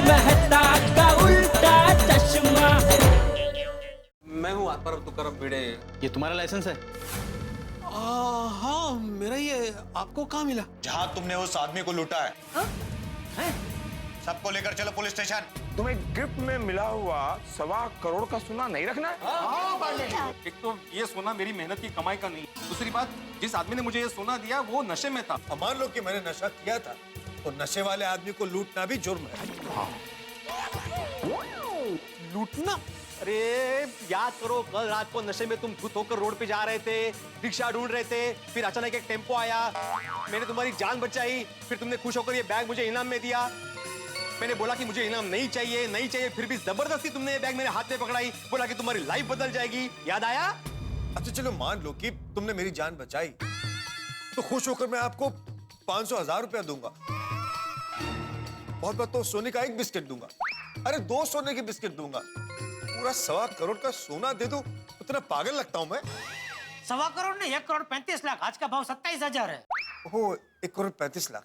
मेहता का उल्टा चश्मा। मैं हूँ आत्माराम तुकाराम भिड़े। ये तुम्हारा लाइसेंस है? हाँ मेरा ही है। आपको कहाँ मिला? जहाँ तुमने उस आदमी को लूटा है, सबको लेकर चलो पुलिस स्टेशन। तुम्हें गिफ्ट में मिला हुआ 1.25 करोड़ का सोना नहीं रखना है? एक तो ये सोना मेरी मेहनत की कमाई का नहीं, दूसरी बात जिस आदमी ने मुझे ये सोना दिया वो नशे में था। अब मान लो कि मैंने नशा किया था तो नशे वाले आदमी को लूटना भी जुर्म है। लूटना? अरे याद करो, कल रात को नशे में तुम धुत होकर रोड पे जा रहे थे, रिक्शा ढूंढ रहे थे, फिर अचानक एक टेम्पो आया, मैंने तुम्हारी जान बचाई, फिर तुमने खुश होकर ये बैग मुझे इनाम में दिया। मैंने बोला कि मुझे इनाम नहीं चाहिए, फिर भी जबरदस्ती तुमने ये बैग मेरे हाथ में पकड़ाई, बोला कि तुम्हारी लाइफ बदल जाएगी। याद आया? अच्छा चलो मान लो कि तुमने मेरी जान बचाई, तो खुश होकर मैं आपको 500,000 रुपया दूंगा। बहुत बात तो सोने का एक बिस्किट दूंगा, अरे 2 सोने के बिस्किट दूंगा। पूरा 1.25 करोड़ का सोना दे दो, उतना पागल लगता हूं मैं? 1.25 करोड़ नहीं, 1 करोड़ 35 लाख। आज का भाव 27,000 है। ओह, 1 करोड़ 35 लाख।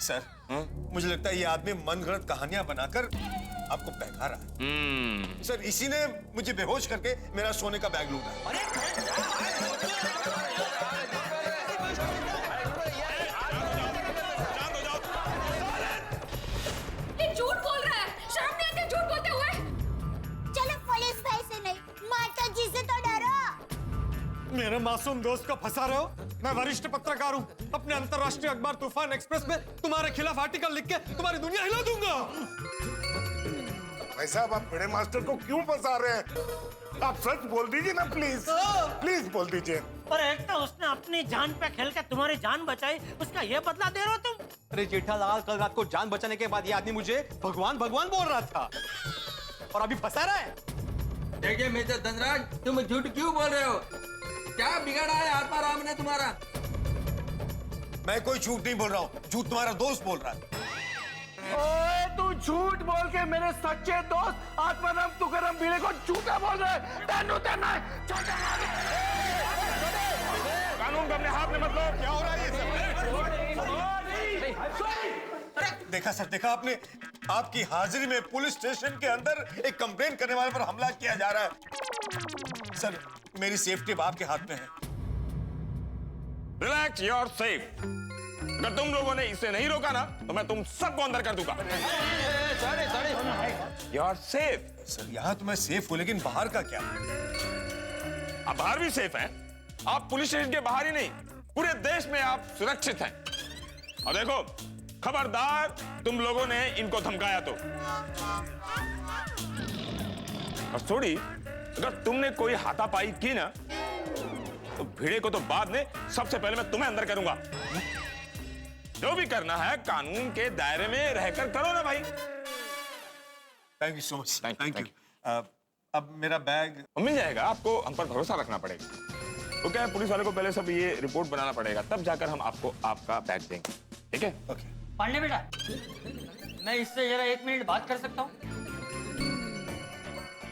सर, मुझे लगता है ये आदमी मनगढ़ंत कहानियां बनाकर आपको बहका रहा है। सर, इसी ने मुझे बेहोश करके मेरा सोने का बैग लूटा। ये झूठ बोल रहा है, शर्म नहीं आती झूठ बोलते हुए? चलो पुलिस भाई से नहीं, माता जी से तो डरो। मेरे मासूम दोस्त को फंसा रहे हो? मैं वरिष्ठ पत्रकार हूँ, अपने अंतर्राष्ट्रीय अखबार तूफान एक्सप्रेस में तुम्हारे खिलाफ आर्टिकल लिख के तुम्हारी दुनिया हिला दूंगा। भाई साहब, आप बड़े मास्टर को क्यों फंसा रहे हैं? आप सच बोल दीजिए ना प्लीज, प्लीज बोल दीजिए। पर एक तो उसने अपनी जान पे खेल के तुम्हारी जान बचाई, उसका ये बदला दे रहे हो तुम? अरे जेठालाल, कल रात को जान बचाने के बाद ये आदमी मुझे भगवान भगवान बोल रहा था और अभी फंसा रहा है। देखिए मिस्टर धनराज, तुम झूठ क्यों बोल रहे हो? क्या बिगाड़ा है आत्माराम ने तुम्हारा? मैं कोई झूठ नहीं बोल रहा हूँ, झूठ तुम्हारा दोस्त बोल रहा है। ओए, तू झूठ बोल के मेरे सच्चे दोस्त आत्माराम तुकाराम भिड़े को झूठा बोल रहा है। कानून को अपने हाथ में मत लो। क्या हो रहा है ये सब? देखा सर, देखा आपने? आपकी हाजिरी में पुलिस स्टेशन के अंदर एक कंप्लेंट करने वाले पर हमला किया जा रहा है। सर, मेरी सेफ्टी अब आपके हाथ में है। Relax, you are safe. अगर तुम लोगों ने इसे नहीं रोका ना तो मैं तुम सबको अंदर कर दूंगा। You are safe. सर, यहाँ तो मैं सेफ हूँ, लेकिन बाहर का क्या? आप बाहर भी सेफ हैं। आप पुलिस स्टेशन के बाहर ही नहीं, पूरे देश में आप सुरक्षित हैं। और देखो, खबरदार तुम लोगों ने इनको धमकाया तो। और थोड़ी अगर तुमने कोई हाथापाई की ना तो भिड़े को तो बाद में सबसे पहले मैं तुम्हें अंदर करूंगा। जो भी करना है कानून के दायरे में रहकर करो ना भाई। Thank you so much. Thank you. अब मेरा बैग मिल जाएगा आपको, हम पर भरोसा रखना पड़ेगा। तो क्या है, पुलिस वाले को पहले सब ये रिपोर्ट बनाना पड़ेगा, तब जाकर हम आपको आपका बैग देंगे, ठीक है? ओके। पांडे बेटा, मैं इससे जरा 1 मिनट बात कर सकता हूँ?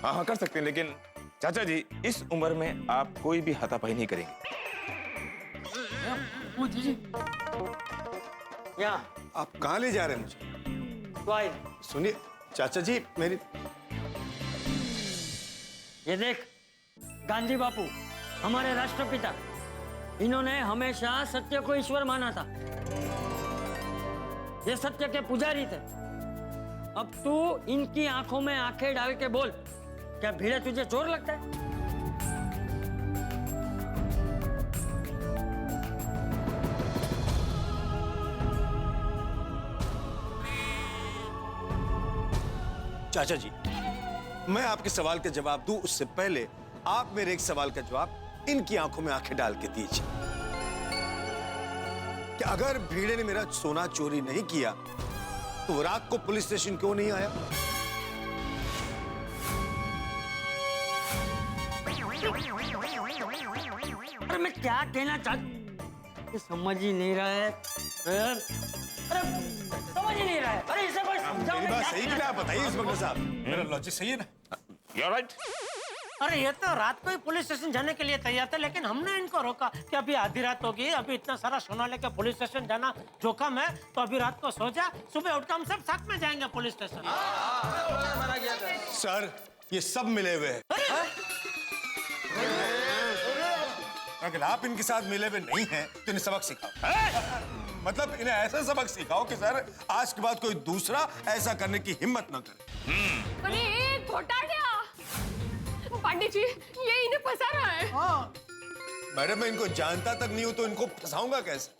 हाँ हाँ कर सकते हैं, लेकिन चाचा जी इस उम्र में आप कोई भी हाथापाई नहीं करेंगे। यहाँ आप कहाँ ले जा रहे हैं मुझे? तो आई, सुनिए चाचा जी, मेरी ये देख, गांधी बापू हमारे राष्ट्रपिता, इन्होंने हमेशा सत्य को ईश्वर माना था। ये सत्य के पुजारी थे। अब तू इनकी आंखों में आंखें डाल के बोल, क्या भिड़े तुझे चोर लगता है? चाचा जी, मैं आपके सवाल का जवाब दूं उससे पहले आप मेरे एक सवाल का जवाब इनकी आंखों में आंखें डाल के दीजिए कि अगर भीड़े ने मेरा सोना चोरी नहीं किया तो वो रात को पुलिस स्टेशन क्यों नहीं आया? अरे मैं क्या कहना चाहता, समझ ही नहीं रहा है। अरे समझ ही नहीं रहा है। अरे इसे कोई समझाओ। मेरी बात सही कि ना? बताइए इंस्पेक्टर साहब, मेरा लॉजिक सही है ना? You're right. अरे ये तो रात को ही पुलिस स्टेशन जाने के लिए तैयार थे, लेकिन हमने इनको रोका कि अभी आधी रात होगी, अभी इतना सारा सोना लेके पुलिस स्टेशन जाना जोखिम है, तो अभी रात को सो जा, सुबह उठकर हम सब साथ में जाएंगे पुलिस स्टेशन। सर ये सब मिले हुए हैं। अगर आप इनके साथ मिले हुए नहीं हैं तो इन्हें सबक सिखाओ। मतलब इन्हें ऐसा सबक सिखाओ कि सर आज के बाद कोई दूसरा ऐसा करने की हिम्मत न करे। अरे एक घोटाला पंडित जी, ये इन्हें फंसा रहा है। मैडम मैं इनको जानता तक नहीं हूं तो इनको फंसाऊंगा कैसे?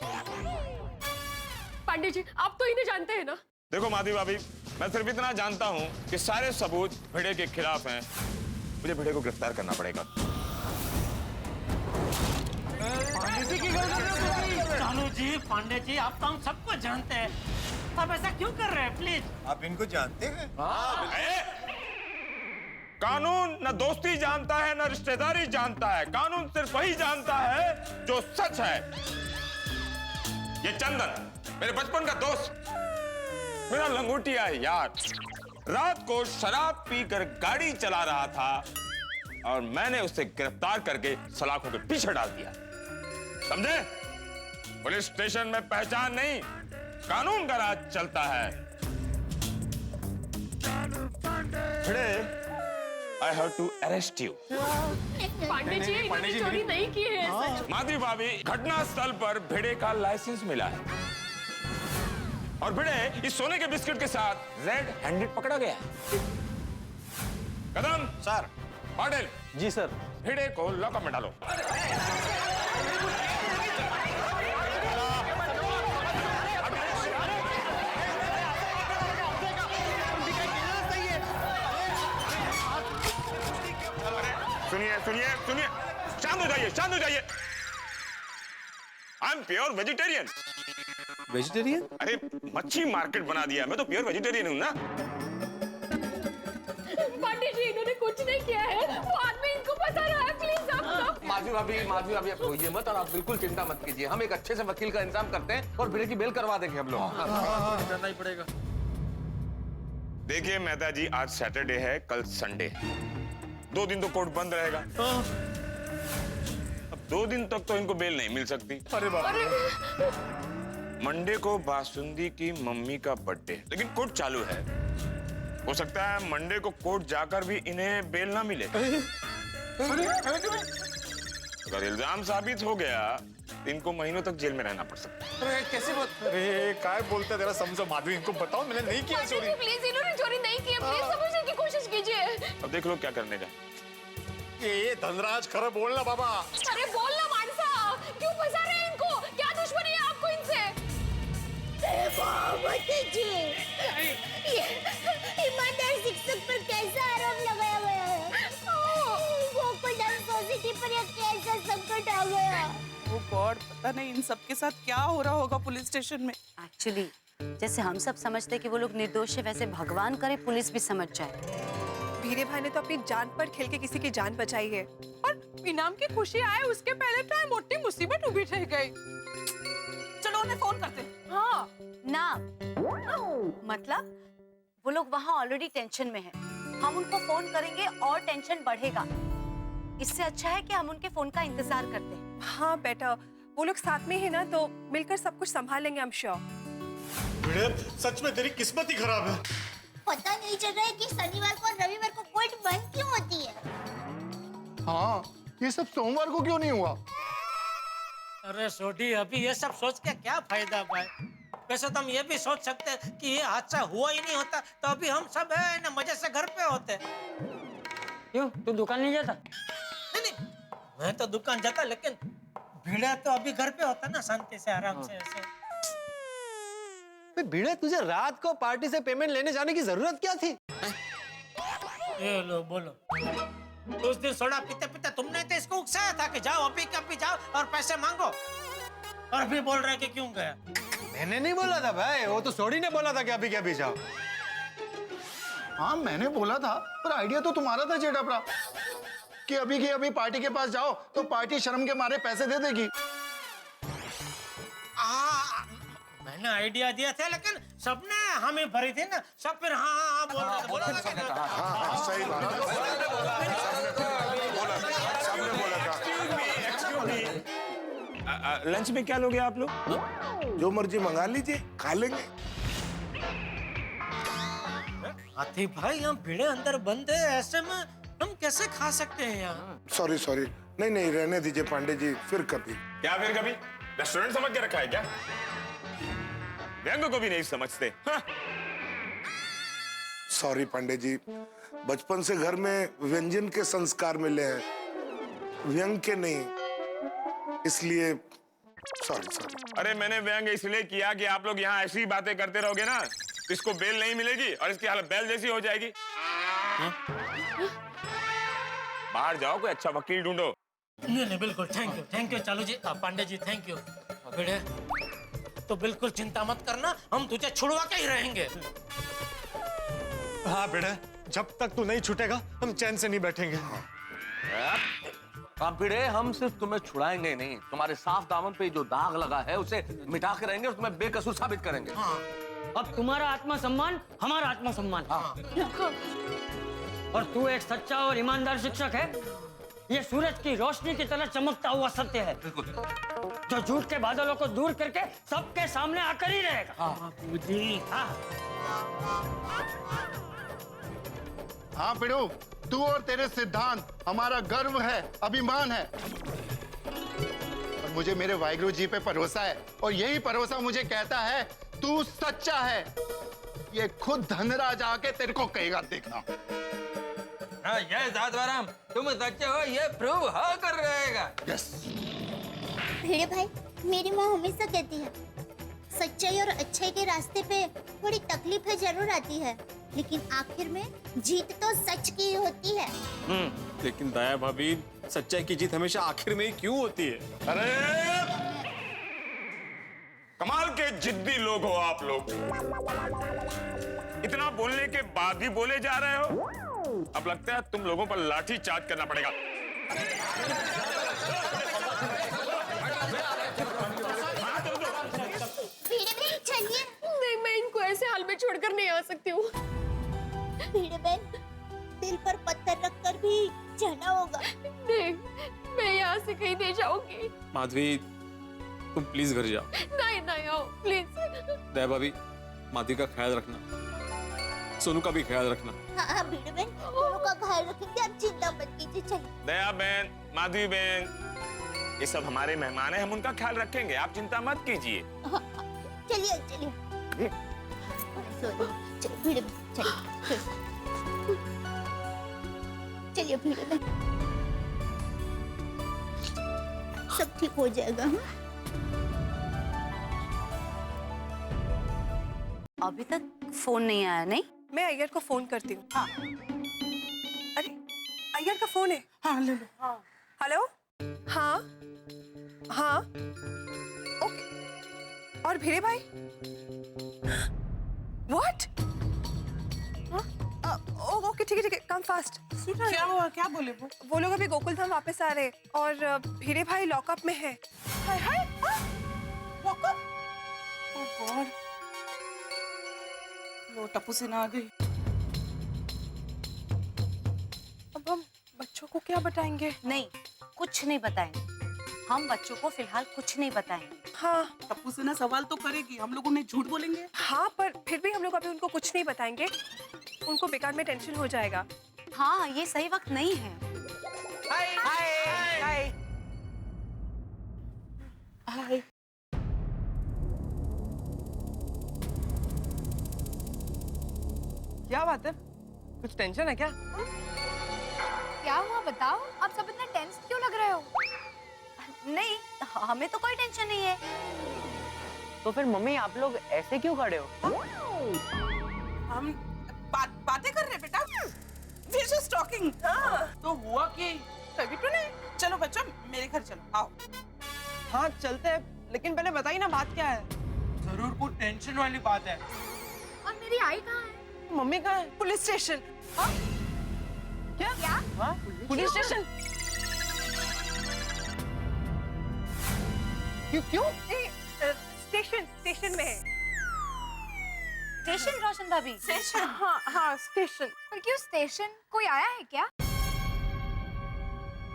पंडित जी आप तो इन्हें जानते हैं ना? देखो माधवी भाभी, मैं सिर्फ इतना जानता हूँ कि सारे सबूत भिड़े के खिलाफ हैं। मुझे भिड़े को गिरफ्तार करना पड़ेगा। चालू जी, पांडे जी, आप तो हम सबको जानते हैं, आप ऐसा क्यों कर रहे हैं? प्लीज। आप इनको जानते हैं? कानून न दोस्ती जानता है न रिश्तेदारी जानता है, कानून सिर्फ वही जानता है जो सच है। ये चंदन मेरे बचपन का दोस्त, मेरा लंगोटिया है यार। रात को शराब पीकर गाड़ी चला रहा था और मैंने उसे गिरफ्तार करके सलाखों के पीछे डाल दिया, समझे? पुलिस स्टेशन में पहचान नहीं, कानून का राज चलता है। भिड़े, I have to arrest you. पंडित जी इन्होंने चोरी नहीं की है। माधवी भाभी, घटना स्थल पर भिड़े का लाइसेंस मिला है और भिड़े इस सोने के बिस्किट के साथ रेड हैंडेड पकड़ा गया है। कदम सर। पाटिल जी सर। भिड़े को लॉकअप में डालो। सुनिए सुनिए सुनिए, शांत हो जाइए, शांत हो जाइए। I am pure vegetarian. Vegetarian? अरे मच्छी मार्केट बना दिया, मैं तो प्योर वेजिटेरियन हूँ ना। पंडित जी इन्होंने कुछ नहीं किया है, वो आदमी इनको फंसा रहा है। प्लीज आप माधवी भाभी आप रोइए मत और आप बिल्कुल चिंता मत कीजिए। हम एक अच्छे से वकील का इंतजाम करते हैं और भिड़े की बेल करवा देंगे हम लोग। करना ही पड़ेगा। देखिए मेहता जी, आज सैटरडे है, कल संडे है, 2 दिन तो कोर्ट बंद रहेगा। अब 2 दिन तक तो इनको बेल नहीं मिल सकती। अरे बाप रे। मंडे को बासुंदी की मम्मी का बर्थडे, लेकिन कोर्ट चालू है। हो सकता है मंडे को कोर्ट जाकर भी इन्हें बेल ना मिले। अगर इल्जाम साबित हो गया तो इनको महीनों तक जेल में रहना पड़ सकता है। अरे कैसे अरे काय बोलते जरा समझो माधवी, इनको बताओ मैंने नहीं किया चोरी। प्लीज इन्होंने चोरी नहीं की है, प्लीज समझने की कोशिश कीजिए। अब देख लो क्या करने का। ये धनराज खरा बोलना बाबा। अरे बोलना मानसा, क्यों फंसा रहे हैं इनको? क्या दुश्मनी है आपको इनसे? ईमानदार शिक्षक पर कैसा आरोप लगाया गया है? वो खुद पॉजिटिव पर एक कैसा संकट आ गया? ओ गॉड, पता नहीं इन सब के साथ क्या हो रहा होगा पुलिस स्टेशन में। एक्चुअली जैसे हम सब समझते हैं कि वो लोग निर्दोष है, वैसे भगवान करे पुलिस भी समझ जाए। भीरे भाई ने तो अपनी जान पर खेल के किसी की जान बचाई है, और इनाम की खुशी आए उसके पहले तो मोटी मुसीबत उभी रह गई। चलो उन्हें फोन करते हैं। हाँ ना मतलब वो लोग वहाँ ऑलरेडी टेंशन में है, हम उनको फोन करेंगे और टेंशन बढ़ेगा। इससे अच्छा है कि हम उनके फोन का इंतजार करते हैं। हाँ बेटा, वो लोग साथ में है ना, तो मिलकर सब कुछ संभालेंगे, आई एम श्योर। भिड़े सच में तेरी किस्मत ही खराब है। पता नहीं चल रहा है कि शनिवार को और रविवार को कोर्ट बंद क्यों होती है? हाँ, ये सब सोमवार को क्यों नहीं हुआ? अरे सोडी, अभी ये सब सोच के क्या फायदा भाई? वैसे तो हम ये भी सोच सकते हैं कि ये हादसा हुआ ही नहीं होता तो अभी हम सब है ना मजे से घर पे होते। क्यों, तू दुकान नहीं जाता? नहीं, मैं तो दुकान जाता, लेकिन भिड़ा तो अभी घर पे होता ना, शांति से आराम से ऐसे। भिड़े, तुझे रात को पार्टी से पेमेंट लेने जाने की जरूरत क्या थी? ये लो बोलो, उस दिन सोडा पीते पीते तुमने तो इसको उकसाया था कि जाओ अभी कभी जाओ और पैसे मांगो, और अभी बोल रहे कि क्यों गया? मैंने नहीं बोला था भाई, वो तो सोडी ने बोला था कि अभी क्या भी जाओ। हाँ मैंने बोला था, पर आइडिया तो तुम्हारा था जेठापरा, कि अभी की अभी पार्टी के पास जाओ तो पार्टी शर्म के मारे पैसे दे देगी। मैंने आइडिया दिया था, लेकिन सबने हामी भरी थी ना, सब फिर हाँ बोल रहे थे। सही बात। लंच में क्या लोगे आप लोग? जो मर्जी मंगा लीजिए, खा लेंगे। हाथी भाई, यहाँ भीड़े अंदर बंद है, ऐसे में हम कैसे खा सकते हैं यहाँ? सॉरी सॉरी, नहीं नहीं, रहने दीजिए पांडे जी, फिर कभी। क्या फिर कभी? रेस्टोरेंट समझ के रखा है क्या? व्यंग को भी नहीं समझते। हाँ? सॉरी पांडे जी, बचपन से घर में व्यंजन के संस्कार मिले हैं, व्यंग के नहीं, इसलिए सॉरी सॉरी। अरे मैंने व्यंग इसलिए किया कि आप लोग यहाँ ऐसी बातें करते रहोगे ना, इसको बेल नहीं मिलेगी और इसकी हालत बैल जैसी हो जाएगी। बाहर जाओ, कोई अच्छा वकील ढूंढो। नहीं नहीं, बिल्कुल, थैंक यू चालू जी, पांडे जी, थैंक यू। भिड़े तो बिल्कुल चिंता मत करना, हम तुझे छुड़वा के ही रहेंगे। हाँ बेटा, जब तक तू नहीं छूटेगा हम चैन से नहीं बैठेंगे। अब भिड़े, हम सिर्फ तुम्हें छुड़ाएंगे नहीं, तुम्हारे साफ दामन पे जो दाग लगा है उसे मिटा के रहेंगे और तुम्हें बेकसूर साबित करेंगे। अब तुम्हारा आत्मसम्मान हमारा आत्मसम्मान। और तू एक सच्चा और ईमानदार शिक्षक है, ये सूरज की रोशनी की तरह चमकता हुआ सत्य है, जो झूठ के बादलों को दूर करके सबके सामने आकर ही रहेगा। हाँ पिड़ू, तू और तेरे सिद्धांत हमारा गर्व है, अभिमान है। और मुझे मेरे वाहिगुरु जी पे भरोसा है, और यही भरोसा मुझे कहता है तू सच्चा है। ये खुद धनराज आके तेरे को कहेगा, देखना। हाँ, यस आत्माराम, तुम सच्चे हो ये प्रूव हो कर रहेगा। यस। भिड़े भाई, मेरी माँ हमेशा कहती है, सच्चाई और अच्छाई के रास्ते पे थोड़ी तकलीफें जरूर आती है, लेकिन आखिर में जीत तो सच की होती है। लेकिन दया भाभी, सच्चाई की जीत हमेशा आखिर में ही क्यों होती है? अरे कमाल के जिद्दी लोग हो आप लोग, इतना बोलने के बाद भी बोले जा रहे हो। अब लगता है तुम लोगों पर लाठी चार्ज करना पड़ेगा। चलिए। नहीं, मैं इनको ऐसे हाल में छोड़कर नहीं आ सकती हूँ। भिड़े बहन, दिल पर पत्थर रखकर भी जाना होगा। नहीं, मैं यहाँ से कहीं नहीं जाऊंगी। माधवी, तुम प्लीज घर जाओ। नहीं नहीं, आओ प्लीज। दया भाभी, माधवी का ख्याल रखना, सोनू का भी ख्याल रखना। हाँ भिड़े बहन, दोनों का ख्याल रखेंगे, आप चिंता मत कीजिए। चलिए। दया बहन, माधवी बहन, ये सब हमारे मेहमान हैं, हम उनका ख्याल रखेंगे, आप चिंता मत कीजिए। चलिए चलिए। चलिए भिड़े बहन, चलिए चलिए भिड़े बहन, सब ठीक हो जाएगा। अभी तक फोन नहीं आया। नहीं, मैं अय्यर को फोन करती हूँ। हाँ। अरे अय्यर का फोन है। हाँ ले लो। हाँ। हेलो। हाँ हाँ ओके। और भिड़े भाई? व्हाट? ओके ठीक है, कम फास्ट। क्या हुआ, क्या बोले वो लोग अभी गोकुल धाम वापस आ रहे, और भिड़े भाई लॉकअप में है। हाय हाय, लॉकअप? ओह गॉड, वो टप्पू से ना आ गई। अब हम बच्चों को क्या बताएंगे? नहीं, कुछ नहीं बताएंगे, हम बच्चों को फिलहाल कुछ नहीं बताएंगे। हाँ, टप्पू से ना सवाल तो करेगी, हम लोग उन्हें झूठ बोलेंगे। हाँ, पर फिर भी हम लोग अभी उनको कुछ नहीं बताएंगे, उनको बेकार में टेंशन हो जाएगा। हाँ, ये सही वक्त नहीं है। हाय हाय हाय हाय। क्या बात है, कुछ टेंशन है क्या? क्या हुआ बताओ, आप सब इतना टेंस क्यों लग रहे हो? नहीं, हमें तो कोई टेंशन नहीं है। तो फिर मम्मी आप लोग ऐसे क्यों खड़े हो? हम बातें कर रहे हैं बेटा। We're just talking। तो हुआ कि कभी तो नहीं। चलो बच्चों, मेरे घर चलो, आओ। हाँ चलते हैं, लेकिन पहले बताइए ना बात क्या है? जरूर कुछ टेंशन वाली बात है। और मेरी आई कहाँ है? मम्मी कहाँ है? Police station. क्या? क्या? Police station? क्यों? स्टेशन में है। स्टेशन रोशन भाभी? स्टेशन? हाँ स्टेशन। पर क्यों स्टेशन? कोई आया है क्या?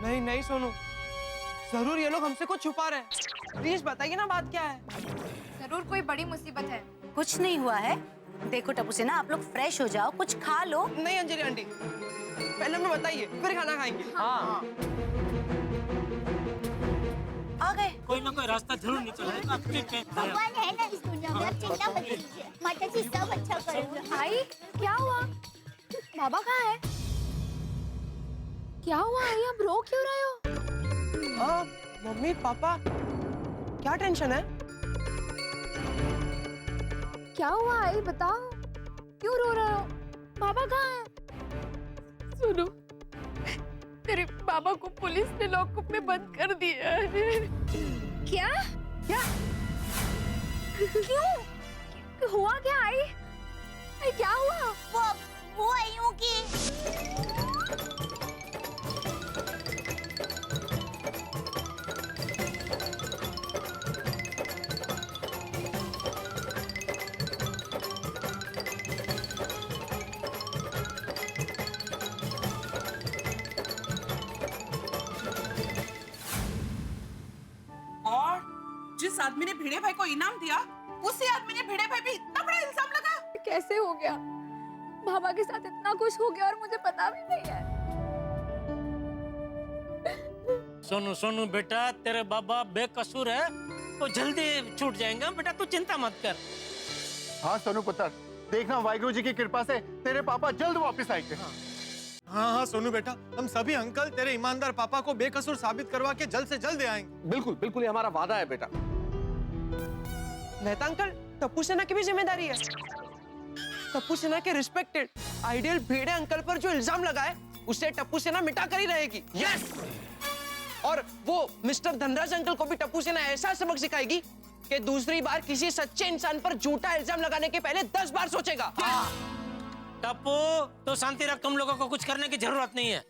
नहीं सोनू, जरूर ये लोग हमसे कुछ छुपा रहे हैं। प्लीज बताइए ना बात क्या है। जरूर कोई बड़ी मुसीबत है। कुछ नहीं हुआ है। देखो टप्पू सेना, आप लोग फ्रेश हो जाओ, कुछ खा लो। नहीं अंजलि आंटी, पहले हमें बताइए, फिर खाना खाएंगे। हाँ। आ गए। कोई ना कोई रास्ता जरूर निकल आएगा। भगवान है ना इस दुनिया में, आप चिंता मत कीजिए, माता जी सब अच्छा करेंगे। भाई क्या हुआ? बाबा कहाँ है? क्या हुआ आई, आप रो क्यों रहे हो? मम्मी पापा, क्या टेंशन है? क्या हुआ आई, बताओ, क्यों रो रहे हो? बाबा कहाँ है? सुनो, तेरे बाबा को पुलिस ने लॉकअप में बंद कर दिया है। क्या? क्या? क्यों? हुआ क्या आई? क्या हुआ? वो आयु की और जिस आदमी ने भिड़े भाई को इनाम दिया, उसी आदमी ने भिड़े भाई पे इतना बड़ा इल्जाम लगा। कैसे हो गया? बाबा के साथ इतना कुछ हो गया और मुझे पता भी नहीं है। सोनू सोनू बेटा, तेरे बाबा बेकसूर है, वो जल्दी छूट जाएंगे बेटा, तू चिंता मत कर। हाँ सोनू पुत्र, देखना वाहिगुरु जी की कृपा से तेरे पापा जल्द वापस आएंगे। हाँ हाँ सोनू बेटा, हम सभी अंकल तेरे ईमानदार पापा को बेकसूर साबित करवा के जल्द से जल्द ले आएंगे। बिल्कुल बिल्कुल, ये हमारा वादा है बेटा। मेहता अंकल, टप्पू सेना की भी जिम्मेदारी है। टप्पू सेना के रिस्पेक्टेड आइडियल भिड़े अंकल पर जो इल्जाम लगा है, उसे टप्पू सेना मिटा कर ही रहेगी। यस। और वो मिस्टर धनराज अंकल को भी टप्पू सेना ऐसा सबक सिखाएगी कि दूसरी बार किसी सच्चे इंसान पर झूठा इल्जाम लगाने के पहले 10 बार सोचेगा। टप्पू, तो शांति रख, तुम लोगों को कुछ करने की जरूरत नहीं है।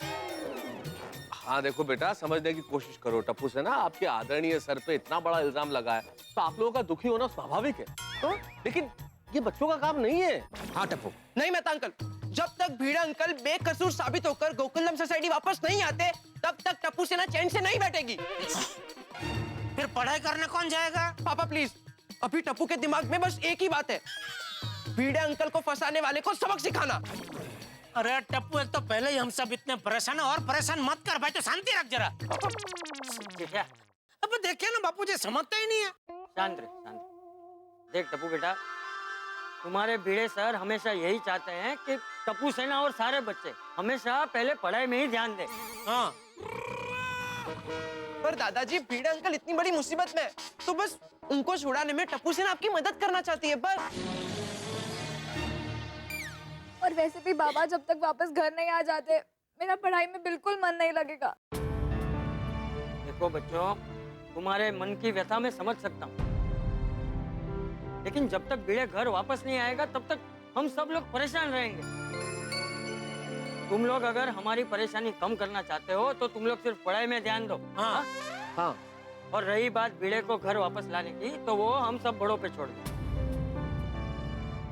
हाँ देखो बेटा, समझने की कोशिश करो। टप्पू से ना आपके आदरणीय सर पे इतना बड़ा इल्जाम लगा है, तो आप लोगों का दुखी होना स्वाभाविक है। तो लेकिन ये बच्चों का काम नहीं है। हाँ टप्पू। नहीं मेहता अंकल, जब तक भीड़ा अंकल बेकसूर साबित होकर गोकुलम सोसाइटी वापस नहीं आते, तब तक टप्पू सेना चैन से नहीं बैठेगी। फिर पढ़ाई करने कौन जाएगा? पापा प्लीज, अभी टप्पू के दिमाग में बस एक ही बात है, भीड़े अंकल को फंसाने वाले को सबक सिखाना। अरे टप्पू, एक तो पहले ही हम सब इतने परेशान है, और परेशान मत कर भाई, तो शांति रख जरा। अब देखिए ना बापू जी समझते ही नहीं है। शांत रहे, शांत रहे। देख टप्पू बेटा, तुम्हारे भिड़े सर हमेशा यही चाहते हैं कि टप्पू सेना और सारे बच्चे हमेशा पहले पढ़ाई में ही ध्यान दें। हाँ। पर दादाजी, भीड़े अंकल इतनी बड़ी मुसीबत में, तो बस उनको छुड़ाने में टप्पू सेना आपकी मदद करना चाहती है बस। और वैसे भी बाबा जब तक वापस घर नहीं आ जाते, मेरा पढ़ाई में बिल्कुल मन नहीं लगेगा। देखो बच्चों, तुम्हारे मन की व्यथा मैं समझ सकता हूँ, लेकिन जब तक भिड़े घर वापस नहीं आएगा तब तक हम सब लोग परेशान रहेंगे। तुम लोग अगर हमारी परेशानी कम करना चाहते हो तो तुम लोग सिर्फ पढ़ाई में ध्यान दो। हाँ हाँ। और रही बात भिड़े को घर वापस लाने की, तो वो हम सब बड़ों पे छोड़ दो।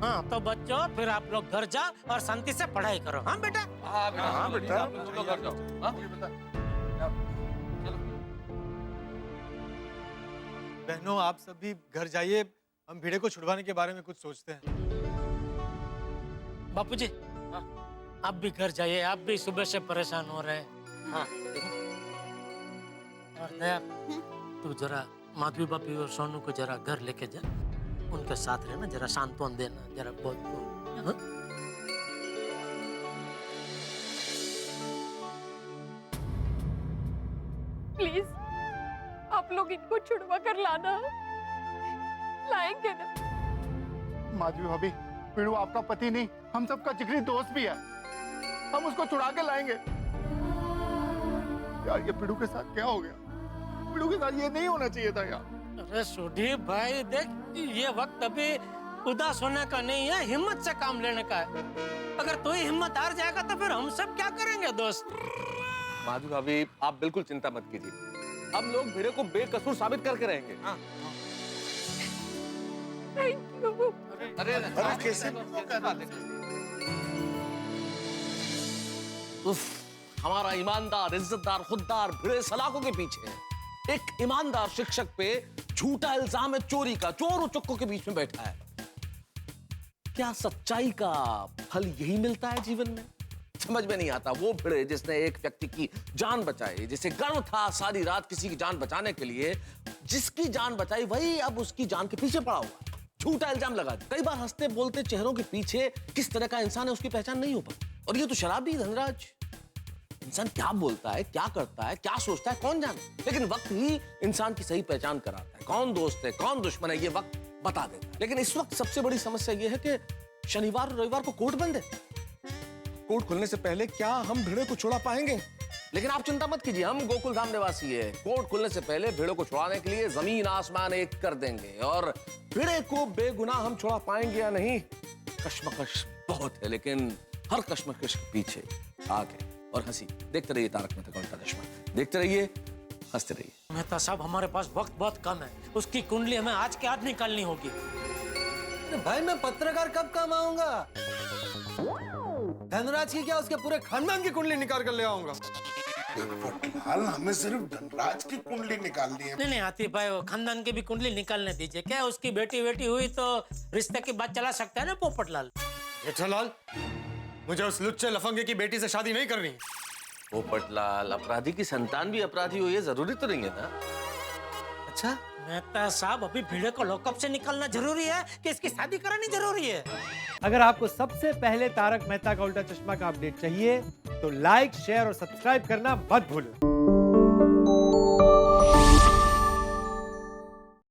हाँ तो बच्चों, फिर आप लोग घर जाओ और शांति से पढ़ाई करो। हाँ बेटा। हाँ बेटा, हाँ बेटा। आप लोग घर जाओ। बहनों, आप सभी घर जाइए, हम भिड़े को छुड़वाने के बारे में कुछ सोचते हैं। बापू जी, आप भी घर जाइए, आप भी सुबह से परेशान हो रहे हैं। हाँ। और दया, तू जरा माधवी बापी और सोनू को जरा घर लेके जा, उनके साथ रहना, जरा सांत्वन देना, जरा बहुत। हाँ? प्लीज आप लोग इनको छुड़वा कर लाना, लाएंगे ना? माधवी भाभी, पिड़ू आपका पति नहीं, हम सबका जिगरी दोस्त भी है, हम उसको छुड़ा के लाएंगे। यार ये पिड़ू के साथ क्या हो गया? पिड़ू के साथ ये नहीं होना चाहिए था यार। अरे सुधीर भाई देख, ये वक्त अभी उदास होने का नहीं है, हिम्मत से काम लेने का है। अगर तू ही हिम्मत हार जाएगा तो फिर हम सब क्या करेंगे दोस्त? माधवी भाभी, आप बिल्कुल चिंता मत कीजिए, हम लोग भिड़े को बेकसूर साबित करके रहेंगे। हाँ। Thank you. अरे कैसे? उफ, हमारा ईमानदार, इज्जतदार, खुददार भिड़े सलाखों के पीछे है। एक ईमानदार शिक्षक पे झूठा इल्जाम है चोरी का, चोर और चक्कों के बीच में बैठा है। क्या सच्चाई का फल यही मिलता है जीवन में? समझ में नहीं आता। वो भिड़े जिसने एक व्यक्ति की जान बचाई, जिसे गर्व था सारी रात किसी की जान बचाने के लिए, जिसकी जान बचाई वही अब उसकी जान के पीछे पड़ा हुआ, झूठा इल्जाम लगा। कई बार हंसते बोलते चेहरों के पीछे किस तरह का इंसान है उसकी पहचान नहीं हो पाती। और ये तो शराबी धनराज, इंसान क्या बोलता है, क्या करता है, क्या सोचता है, कौन जाने। लेकिन वक्त ही इंसान की सही पहचान कराता है, कौन दोस्त है कौन दुश्मन है, ये वक्त बता देता है। लेकिन इस वक्त सबसे बड़ी समस्या ये है कि शनिवार और रविवार को कोर्ट बंद है। कोर्ट खुलने से पहले क्या हम भिड़े को छुड़ा पाएंगे? लेकिन आप चिंता मत कीजिए, हम गोकुल धाम निवासी है। कोर्ट खुलने से पहले भिड़े को छुड़ाने के लिए जमीन आसमान एक कर देंगे। और भिड़े को बेगुनाह हम छुड़ा पाएंगे या नहीं, कश्मकश बहुत है। लेकिन हर कश्मकश के पीछे आगे और हंसी। देखते रहिए तारक मेहता का उल्टा चश्मा, देखते रहिए, हंसते रहिए। मेहता साहब, हमारे पास वक्त बहुत कम है, उसकी कुंडली हमें आज के आज निकालनी होगी। भाई मैं पत्रकार कब काम आऊंगा? धनराज की क्या उसके पूरे खानदान की कुंडली निकाल कर ले आऊंगा। हाल हमें सिर्फ धनराज की कुंडली निकालनी है। नहीं आतिफ भाई, वो खानदान की भी कुंडली निकालने दीजिए। क्या उसकी बेटी हुई तो रिश्ते की बात चला सकता है ना पोपटलाल। जेठालाल, मुझे उस लुच्चे लफंगे की बेटी से शादी नहीं करनी। पोपटलाल, अपराधी की संतान भी अपराधी हो ये जरूरी तो नहीं है ना। अच्छा मेहता साहब, अभी भिड़े को लॉकअप से निकालना जरूरी है कि इसकी शादी करानी जरूरी है? अगर आपको सबसे पहले तारक मेहता का उल्टा चश्मा का अपडेट चाहिए तो लाइक, शेयर और सब्सक्राइब करना मत भूलें।